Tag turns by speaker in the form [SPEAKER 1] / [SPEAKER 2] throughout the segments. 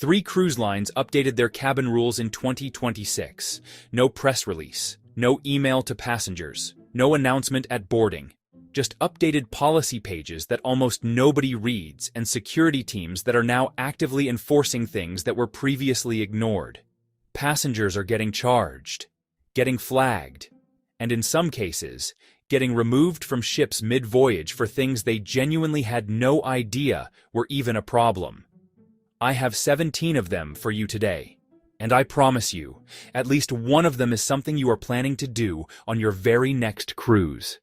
[SPEAKER 1] 3 cruise lines updated their cabin rules in 2026. No press release, no email to passengers, no announcement at boarding. Just updated policy pages that almost nobody reads and security teams that are now actively enforcing things that were previously ignored. Passengers are getting charged, getting flagged, and in some cases, getting removed from ships mid-voyage for things they genuinely had no idea were even a problem. I have 17 of them for you today, and I promise you, at least one of them is something you are planning to do on your very next cruise.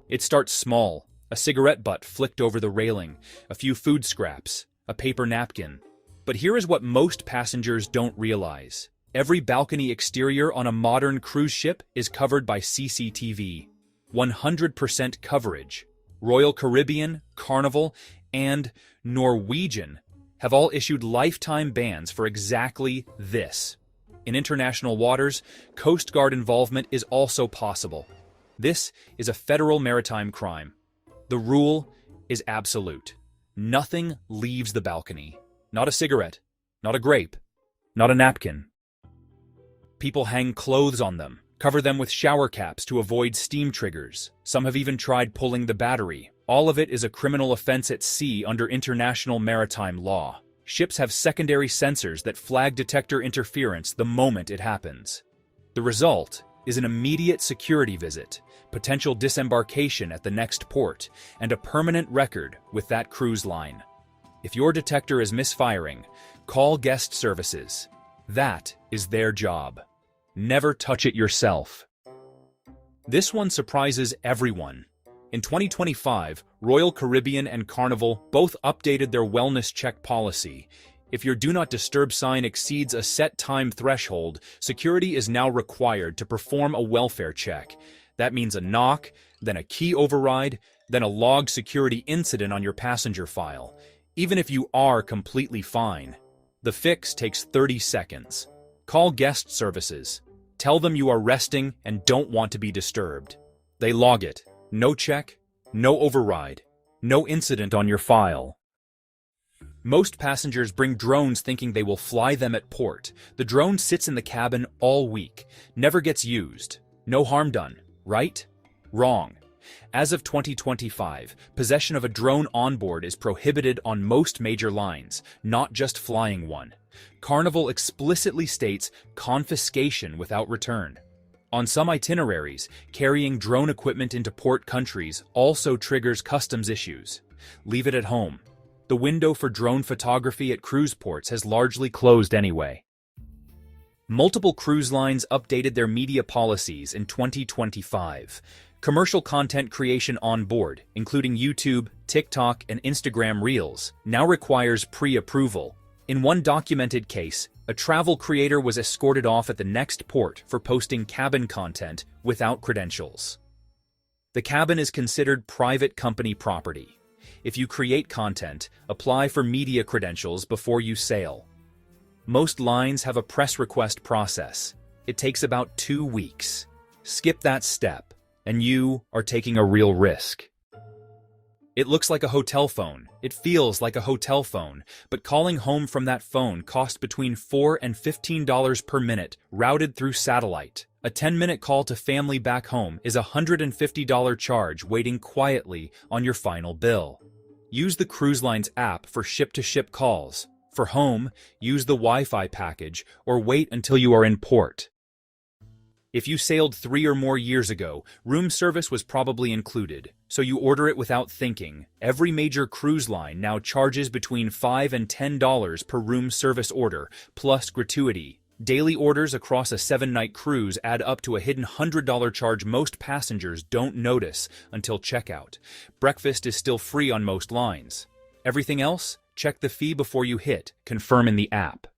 [SPEAKER 1] It starts small, a cigarette butt flicked over the railing, a few food scraps, a paper napkin. But here is what most passengers don't realize. Every balcony exterior on a modern cruise ship is covered by CCTV. 100% coverage. Royal Caribbean, Carnival, and Norwegian have all issued lifetime bans for exactly this. In international waters, Coast Guard involvement is also possible. This is a federal maritime crime. The rule is absolute. Nothing leaves the balcony. Not a cigarette, not a grape, not a napkin. People hang clothes on them, cover them with shower caps to avoid steam triggers. Some have even tried pulling the battery. All of it is a criminal offense at sea under international maritime law. Ships have secondary sensors that flag detector interference the moment it happens. The result is an immediate security visit, potential disembarkation at the next port, and a permanent record with that cruise line. If your detector is misfiring, call guest services. That is their job. Never touch it yourself. This one surprises everyone. In 2025, Royal Caribbean and Carnival both updated their wellness check policy. If your Do Not Disturb sign exceeds a set time threshold, security is now required to perform a welfare check. That means a knock, then a key override, then a logged security incident on your passenger file. Even if you are completely fine. The fix takes 30 seconds. Call guest services. Tell them you are resting and don't want to be disturbed. They log it. No check, no override, no incident on your file. Most passengers bring drones thinking they will fly them at port. The drone sits in the cabin all week, never gets used. No harm done, right? Wrong. As of 2025, possession of a drone on board is prohibited on most major lines, not just flying one. Carnival explicitly states confiscation without return. On some itineraries, carrying drone equipment into port countries also triggers customs issues. Leave it at home. The window for drone photography at cruise ports has largely closed anyway. Multiple cruise lines updated their media policies in 2025. Commercial content creation on board, including YouTube, TikTok, and Instagram Reels, now requires pre-approval. In one documented case, a travel creator was escorted off at the next port for posting cabin content without credentials. The cabin is considered private company property. If you create content, apply for media credentials before you sail. Most lines have a press request process. It takes about 2 weeks. Skip that step, and you are taking a real risk. It looks like a hotel phone. It feels like a hotel phone, but calling home from that phone costs between $4 and $15 per minute, routed through satellite. A 10-minute call to family back home is a $150 charge waiting quietly on your final bill. Use the cruise line's app for ship-to-ship calls. For home, use the Wi-Fi package or wait until you are in port. If you sailed 3 or more years ago, room service was probably included, so you order it without thinking. Every major cruise line now charges between $5 and $10 per room service order, plus gratuity. Daily orders across a 7-night cruise add up to a hidden $100 charge most passengers don't notice until checkout. Breakfast is still free on most lines. Everything else? Check the fee before you hit, confirm in the app.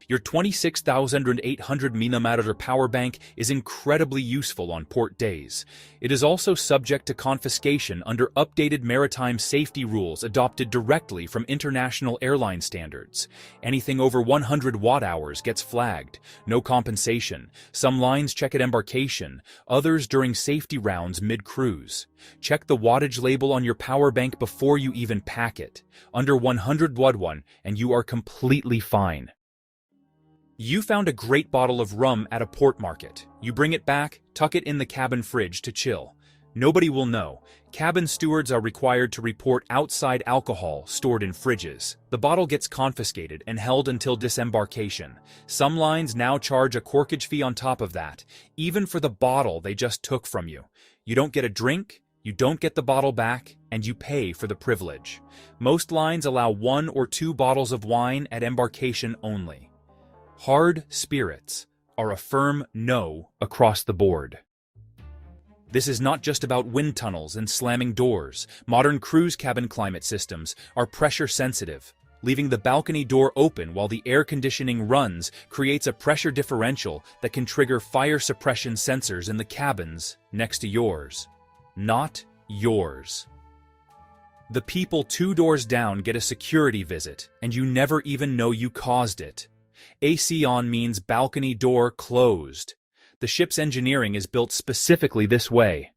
[SPEAKER 1] Your 26,800 mAh power bank is incredibly useful on port days. It is also subject to confiscation under updated maritime safety rules adopted directly from international airline standards. Anything over 100 watt-hours gets flagged. No compensation. Some lines check at embarkation, others during safety rounds mid-cruise. Check the wattage label on your power bank before you even pack it. Under 100 watt one, and you are completely fine. You found a great bottle of rum at a port market. You bring it back, tuck it in the cabin fridge to chill. Nobody will know. Cabin stewards are required to report outside alcohol stored in fridges. The bottle gets confiscated and held until disembarkation. Some lines now charge a corkage fee on top of that, even for the bottle they just took from you. You don't get a drink, you don't get the bottle back, and you pay for the privilege. Most lines allow 1 or 2 bottles of wine at embarkation only. Hard spirits are a firm no across the board. This is not just about wind tunnels and slamming doors. Modern cruise cabin climate systems are pressure sensitive. Leaving the balcony door open while the air conditioning runs creates a pressure differential that can trigger fire suppression sensors in the cabins next to yours. Not yours. The people 2 doors down get a security visit, and you never even know you caused it. AC on means balcony door closed. The ship's engineering is built specifically this way.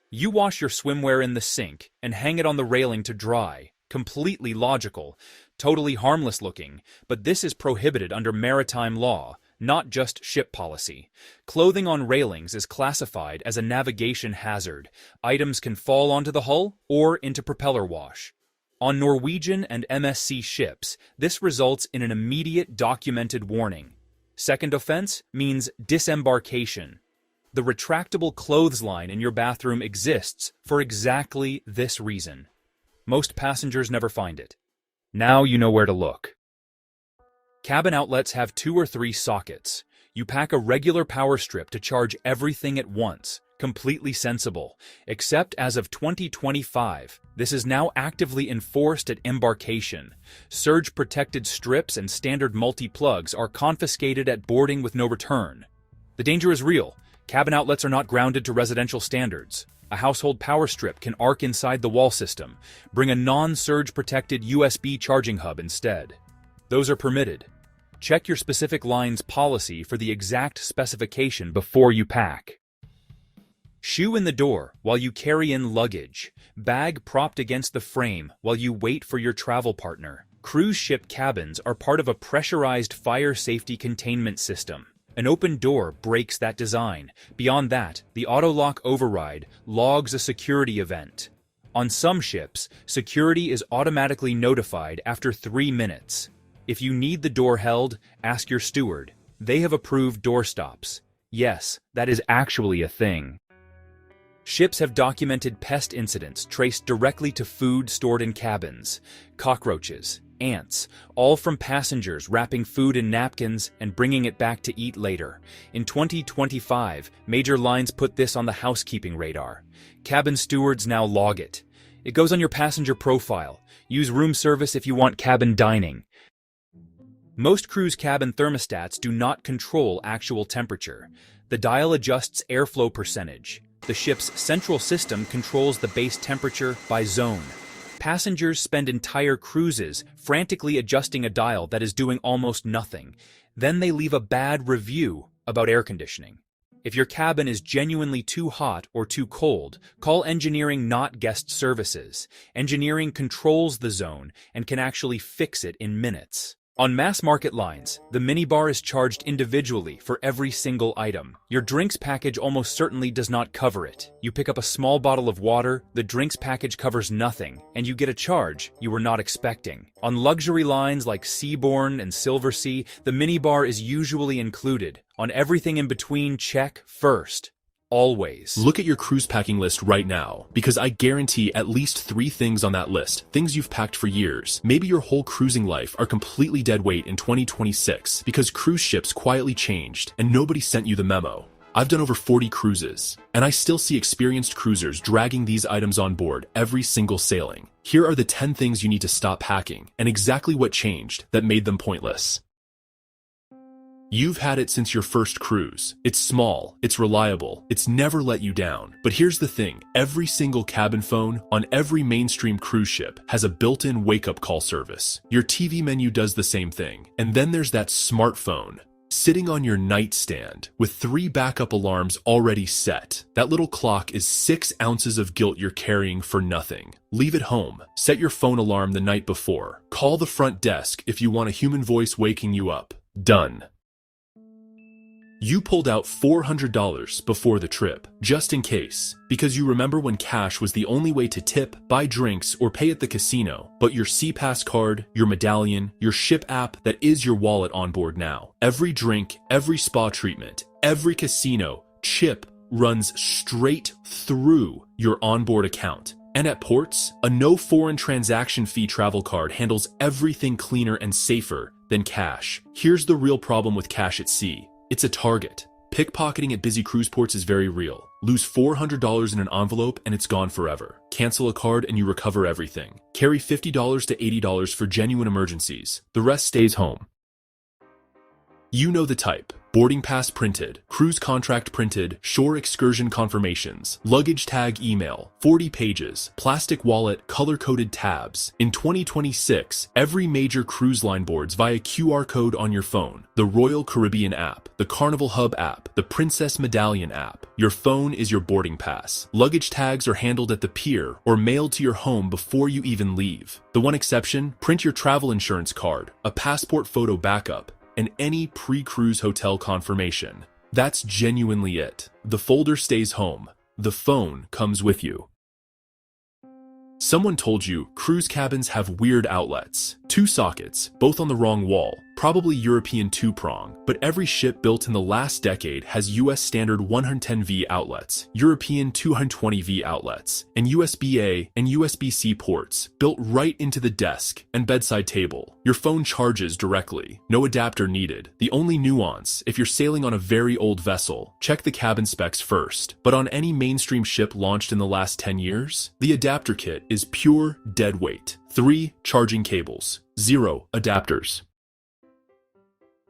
[SPEAKER 1] You wash your swimwear in the sink and hang it on the railing to dry. Completely logical, totally harmless looking, but this is prohibited under maritime law, not just ship policy. Clothing on railings is classified as a navigation hazard. Items can fall onto the hull or into propeller wash. On Norwegian and MSC ships, this results in an immediate documented warning. Second offense means disembarkation. The retractable clothes line in your bathroom exists for exactly this reason. Most passengers never find it. Now you know where to look. Cabin outlets have 2 or 3 sockets. You pack a regular power strip to charge everything at once. Completely sensible, except as of 2025, this is now actively enforced at embarkation. Surge-protected strips and standard multi-plugs are confiscated at boarding with no return. The danger is real. Cabin outlets are not grounded to residential standards. A household power strip can arc inside the wall system. Bring a non-surge-protected USB charging hub instead. Those are permitted. Check your specific line's policy for the exact specification before you pack. Shoe in the door while you carry in luggage. Bag propped against the frame while you wait for your travel partner. Cruise ship cabins are part of a pressurized fire safety containment system. An open door breaks that design. Beyond that, the auto-lock override logs a security event. On some ships, security is automatically notified after 3 minutes. If you need the door held, ask your steward. They have approved door stops. Yes, that is actually a thing. Ships have documented pest incidents traced directly to food stored in cabins. Cockroaches, ants, all from passengers wrapping food in napkins and bringing it back to eat later. In 2025, major lines put this on the housekeeping radar. Cabin stewards now log it. It goes on your passenger profile. Use room service if you want cabin dining. Most cruise cabin thermostats do not control actual temperature. The dial adjusts airflow percentage. The ship's central system controls the base temperature by zone. Passengers spend entire cruises frantically adjusting a dial that is doing almost nothing. Then they leave a bad review about air conditioning. If your cabin is genuinely too hot or too cold, call engineering, not guest services. Engineering controls the zone and can actually fix it in minutes. On mass market lines, the Minibar is charged individually for every single item. Your drinks package almost certainly does not cover it. You pick up a small bottle of water, the drinks package covers nothing, and you get a charge you were not expecting. On luxury lines like Seabourn and Silversea, the Minibar is usually included. On everything in between, check first. Always.
[SPEAKER 2] Look at your cruise packing list right now, because I guarantee at least 3 things on that list, things you've packed for years. Maybe your whole cruising life are completely dead weight in 2026 because cruise ships quietly changed and nobody sent you the memo. I've done over 40 cruises, and I still see experienced cruisers dragging these items on board every single sailing. Here are the 10 things you need to stop packing and exactly what changed that made them pointless. You've had it since your first cruise. It's small, it's reliable, it's never let you down. But here's the thing, every single cabin phone on every mainstream cruise ship has a built-in wake-up call service. Your TV menu does the same thing. And then there's that smartphone sitting on your nightstand with 3 backup alarms already set. That little clock is 6 ounces of guilt you're carrying for nothing. Leave it home. Set your phone alarm the night before. Call the front desk if you want a human voice waking you up. Done. You pulled out $400 before the trip, just in case, because you remember when cash was the only way to tip, buy drinks, or pay at the casino, but your SeaPass card, your medallion, your ship app that is your wallet on board now. Every drink, every spa treatment, every casino, chip runs straight through your onboard account. And at ports, a no foreign transaction fee travel card handles everything cleaner and safer than cash. Here's the real problem with cash at sea. It's a target. Pickpocketing at busy cruise ports is very real. Lose $400 in an envelope and it's gone forever. Cancel a card and you recover everything. Carry $50 to $80 for genuine emergencies. The rest stays home. You know the type. Boarding pass printed, cruise contract printed, shore excursion confirmations, luggage tag email, 40 pages, plastic wallet, color-coded tabs. In 2026, every major cruise line boards via QR code on your phone. The Royal Caribbean app, the Carnival Hub app, the Princess Medallion app. Your phone is your boarding pass. Luggage tags are handled at the pier or mailed to your home before you even leave. The one exception, print your travel insurance card, a passport photo backup, and any pre-cruise hotel confirmation. That's genuinely it. The folder stays home. The phone comes with you. Someone told you cruise cabins have weird outlets. 2 sockets, both on the wrong wall, probably European 2-prong, but every ship built in the last decade has US standard 110V outlets, European 220V outlets, and USB-A and USB-C ports built right into the desk and bedside table. Your phone charges directly, no adapter needed. The only nuance, if you're sailing on a very old vessel, check the cabin specs first. But on any mainstream ship launched in the last 10 years, the adapter kit is pure dead weight. 3 charging cables, 0 adapters.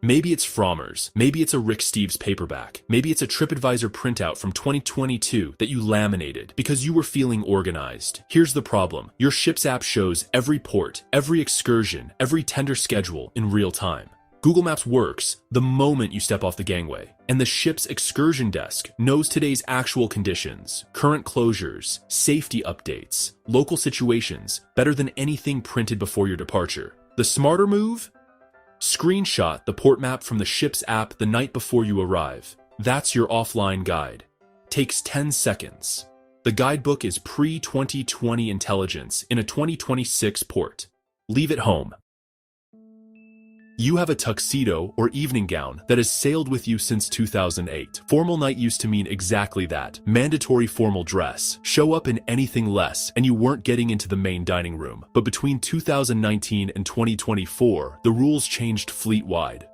[SPEAKER 2] Maybe it's Frommer's, maybe it's a Rick Steves paperback, maybe it's a TripAdvisor printout from 2022 that you laminated because you were feeling organized. Here's the problem. Your ship's app shows every port, every excursion, every tender schedule in real time. Google Maps works the moment you step off the gangway, and the ship's excursion desk knows today's actual conditions, current closures, safety updates, local situations, better than anything printed before your departure. The smarter move? Screenshot the port map from the ship's app the night before you arrive. That's your offline guide. Takes 10 seconds. The guidebook is pre-2020 intelligence in a 2026 port. Leave it home. You have a tuxedo or evening gown that has sailed with you since 2008. Formal night used to mean exactly that. Mandatory formal dress. Show up in anything less, and you weren't getting into the main dining room. But between 2019 and 2024, the rules changed fleet-wide.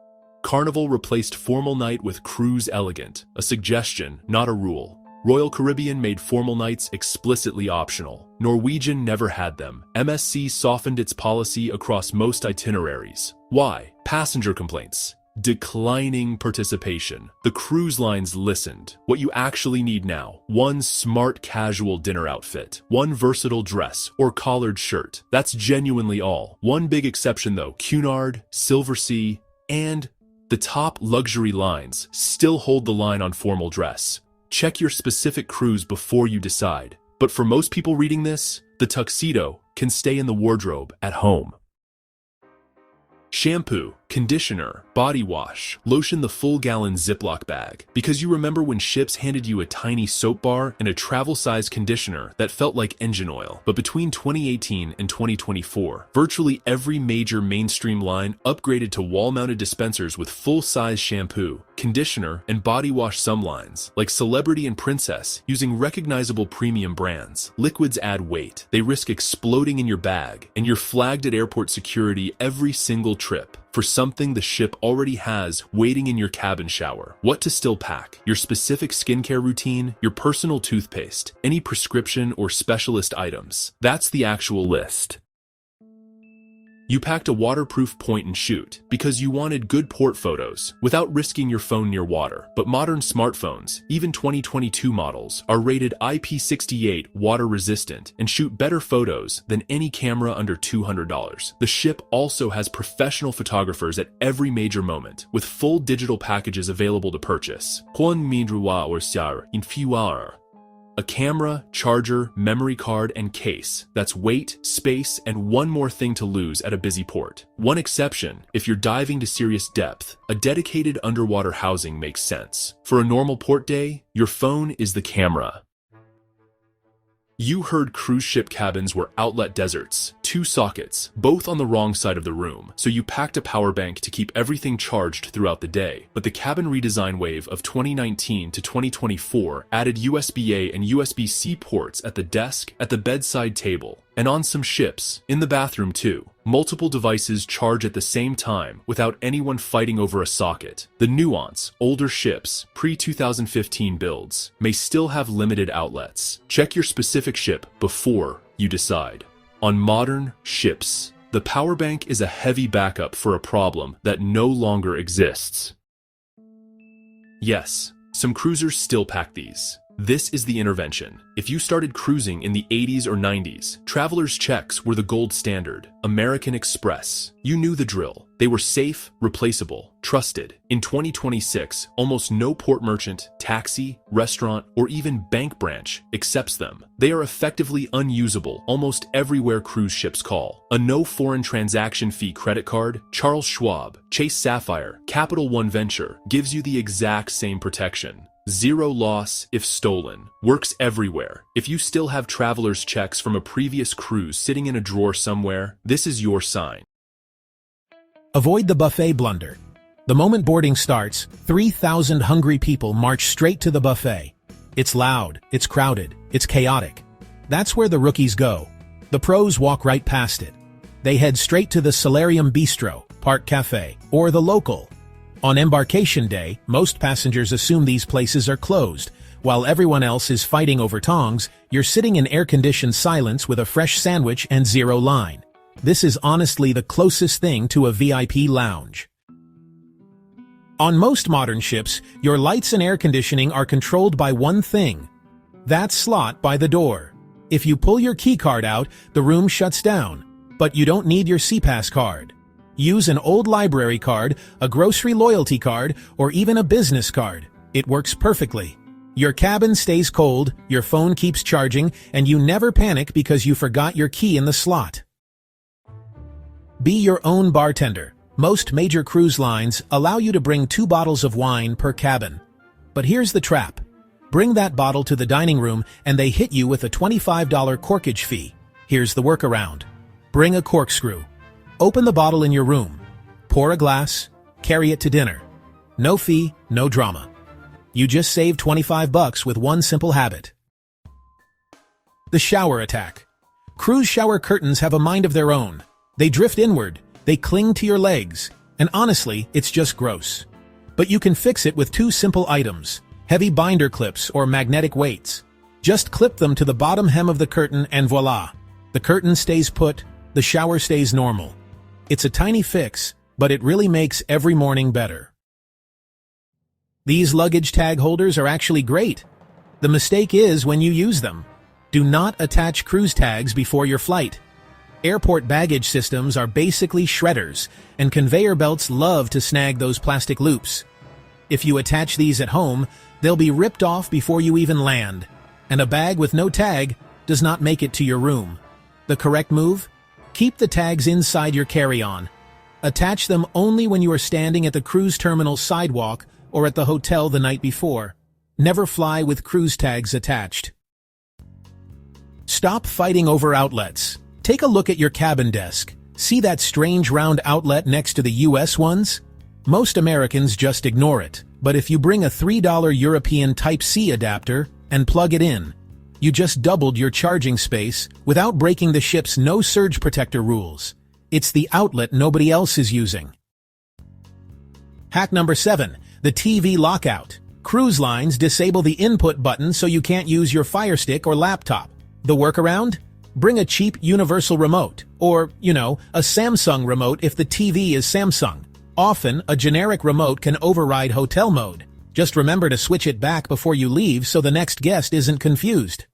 [SPEAKER 2] Carnival replaced formal night with cruise elegant, a suggestion, not a rule. Royal Caribbean made formal nights explicitly optional. Norwegian never had them. MSC softened its policy across most itineraries. Why? Passenger complaints. Declining participation. The cruise lines listened. What you actually need now: 1 smart casual dinner outfit, 1 versatile dress or collared shirt. That's genuinely all. One big exception though: Cunard, Silversea, and the top luxury lines still hold the line on formal dress. Check your specific cruise before you decide. But for most people reading this, the tuxedo can stay in the wardrobe at home. Shampoo, conditioner, body wash, lotion, the full gallon Ziploc bag. Because you remember when ships handed you a tiny soap bar and a travel-sized conditioner that felt like engine oil. But between 2018 and 2024, virtually every major mainstream line upgraded to wall-mounted dispensers with full-size shampoo, conditioner, and body wash. Some lines, like Celebrity and Princess, using recognizable premium brands. Liquids add weight. They risk exploding in your bag, and you're flagged at airport security every single trip for something the ship already has waiting in your cabin shower. What to still pack: your specific skincare routine, your personal toothpaste, any prescription or specialist items. That's the actual list. You packed a waterproof point and shoot because you wanted good port photos without risking your phone near water. But modern smartphones, even 2022 models, are rated IP68 water resistant and shoot better photos than any camera under $200. The ship also has professional photographers at every major moment, with full digital packages available to purchase. A camera, charger, memory card, and case. That's weight, space, and one more thing to lose at a busy port. One exception, if you're diving to serious depth, a dedicated underwater housing makes sense. For a normal port day, your phone is the camera. You heard cruise ship cabins were outlet deserts, 2 sockets, both on the wrong side of the room, so you packed a power bank to keep everything charged throughout the day. But the cabin redesign wave of 2019 to 2024 added USB-A and USB-C ports at the desk, at the bedside table, and on some ships, in the bathroom too. Multiple devices charge at the same time without anyone fighting over a socket. The nuance, older ships, pre-2015 builds, may still have limited outlets. Check your specific ship before you decide. On modern ships, the power bank is a heavy backup for a problem that no longer exists. Yes, some cruisers still pack these. This is the intervention. If you started cruising in the 80s or 90s, traveler's checks were the gold standard. American Express. You knew the drill. They were safe, replaceable, trusted. In 2026, almost no port merchant, taxi, restaurant, or even bank branch accepts them. They are effectively unusable almost everywhere cruise ships call. A no foreign transaction fee credit card, Charles Schwab, Chase Sapphire, Capital One Venture gives you the exact same protection. Zero loss if stolen. Works everywhere. If you still have traveler's checks from a previous cruise sitting in a drawer somewhere, this is your sign.
[SPEAKER 3] Avoid the buffet blunder. The moment boarding starts, 3,000 hungry people march straight to the buffet. It's loud, it's crowded, it's chaotic. That's where the rookies go. The pros walk right past it. They head straight to the Solarium Bistro, Park Cafe, or the Local. On embarkation day, most passengers assume these places are closed. While everyone else is fighting over tongs, you're sitting in air-conditioned silence with a fresh sandwich and zero line. This is honestly the closest thing to a VIP lounge. On most modern ships, your lights and air conditioning are controlled by one thing. That slot by the door. If you pull your key card out, the room shuts down. But you don't need your SeaPass card. Use an old library card, a grocery loyalty card, or even a business card. It works perfectly. Your cabin stays cold, your phone keeps charging, and you never panic because you forgot your key in the slot. Be your own bartender. Most major cruise lines allow you to bring 2 bottles of wine per cabin. But here's the trap. Bring that bottle to the dining room and they hit you with a $25 corkage fee. Here's the workaround. Bring a corkscrew. Open the bottle in your room. Pour a glass, carry it to dinner. No fee, no drama. You just saved $25 with one simple habit. The shower attack. Cruise shower curtains have a mind of their own. They drift inward, they cling to your legs, and honestly, it's just gross. But you can fix it with 2 simple items, heavy binder clips or magnetic weights. Just clip them to the bottom hem of the curtain and voila! The curtain stays put, the shower stays normal. It's a tiny fix, but it really makes every morning better. These luggage tag holders are actually great. The mistake is when you use them. Do not attach cruise tags before your flight. Airport baggage systems are basically shredders, and conveyor belts love to snag those plastic loops. If you attach these at home, they'll be ripped off before you even land, and a bag with no tag does not make it to your room. The correct move? Keep the tags inside your carry-on. Attach them only when you are standing at the cruise terminal sidewalk or at the hotel the night before. Never fly with cruise tags attached. Stop fighting over outlets. Take a look at your cabin desk. See that strange round outlet next to the US ones? Most Americans just ignore it, but if you bring a $3 European Type-C adapter and plug it in, you just doubled your charging space without breaking the ship's no surge protector rules. It's the outlet nobody else is using. Hack number 7, the TV lockout. Cruise lines disable the input button so you can't use your Fire Stick or laptop. The workaround? Bring a cheap universal remote, or, a Samsung remote if the TV is Samsung. Often, a generic remote can override hotel mode. Just remember to switch it back before you leave so the next guest isn't confused.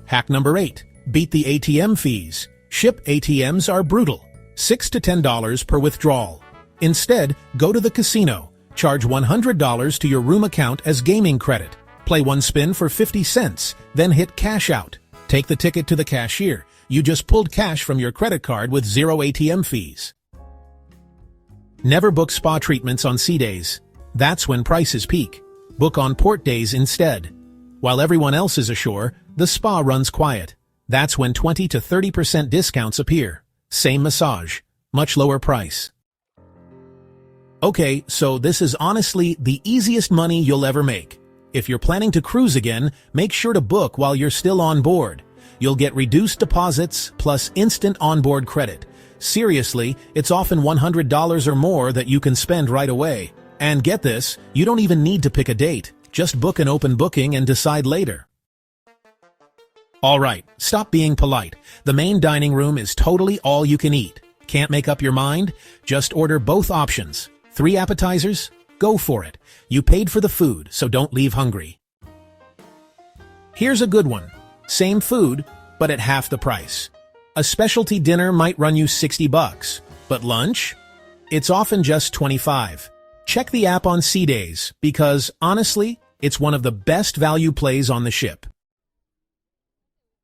[SPEAKER 3] Hack number 8. Beat the ATM fees. Ship ATMs are brutal. $6 to $10 per withdrawal. Instead, go to the casino. Charge $100 to your room account as gaming credit. Play one spin for 50 cents, then hit cash out. Take the ticket to the cashier. You just pulled cash from your credit card with zero ATM fees. Never book spa treatments on sea days. That's when prices peak. Book on port days instead. While everyone else is ashore, the spa runs quiet. That's when 20 to 30% discounts appear. Same massage, much lower price. Okay, so this is honestly the easiest money you'll ever make. If you're planning to cruise again, make sure to book while you're still on board. You'll get reduced deposits plus instant onboard credit. Seriously, it's often $100 or more that you can spend right away. And get this, you don't even need to pick a date. Just book an open booking and decide later. Alright, stop being polite. The main dining room is totally all you can eat. Can't make up your mind? Just order both options. 3 appetizers? Go for it. You paid for the food, so don't leave hungry. Here's a good one. Same food, but at half the price. A specialty dinner might run you $60, but lunch? It's often just $25. Check the app on sea days, because, honestly, it's one of the best value plays on the ship.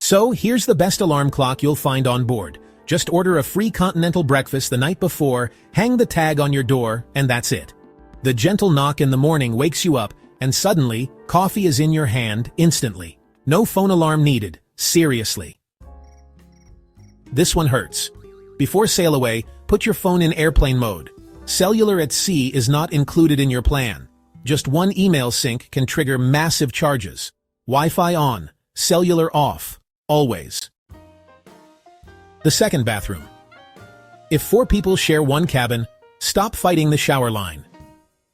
[SPEAKER 3] So, here's the best alarm clock you'll find on board. Just order a free continental breakfast the night before, hang the tag on your door, and that's it. The gentle knock in the morning wakes you up, and suddenly, coffee is in your hand instantly. No phone alarm needed. Seriously. This one hurts. Before sail away, put your phone in airplane mode. Cellular at sea is not included in your plan. Just one email sync can trigger massive charges. Wi-Fi on, cellular off, always. The second bathroom. If 4 people share one cabin, stop fighting the shower line.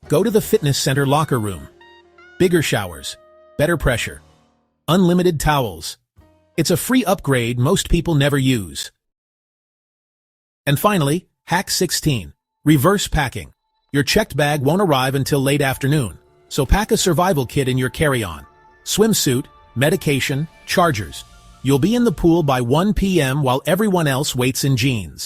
[SPEAKER 3] Go to the fitness center locker room. Bigger showers, better pressure, unlimited towels. It's a free upgrade most people never use. And finally, hack 16. Reverse packing. Your checked bag won't arrive until late afternoon, so pack a survival kit in your carry-on. Swimsuit, medication, chargers. You'll be in the pool by 1 p.m. while everyone else waits in jeans.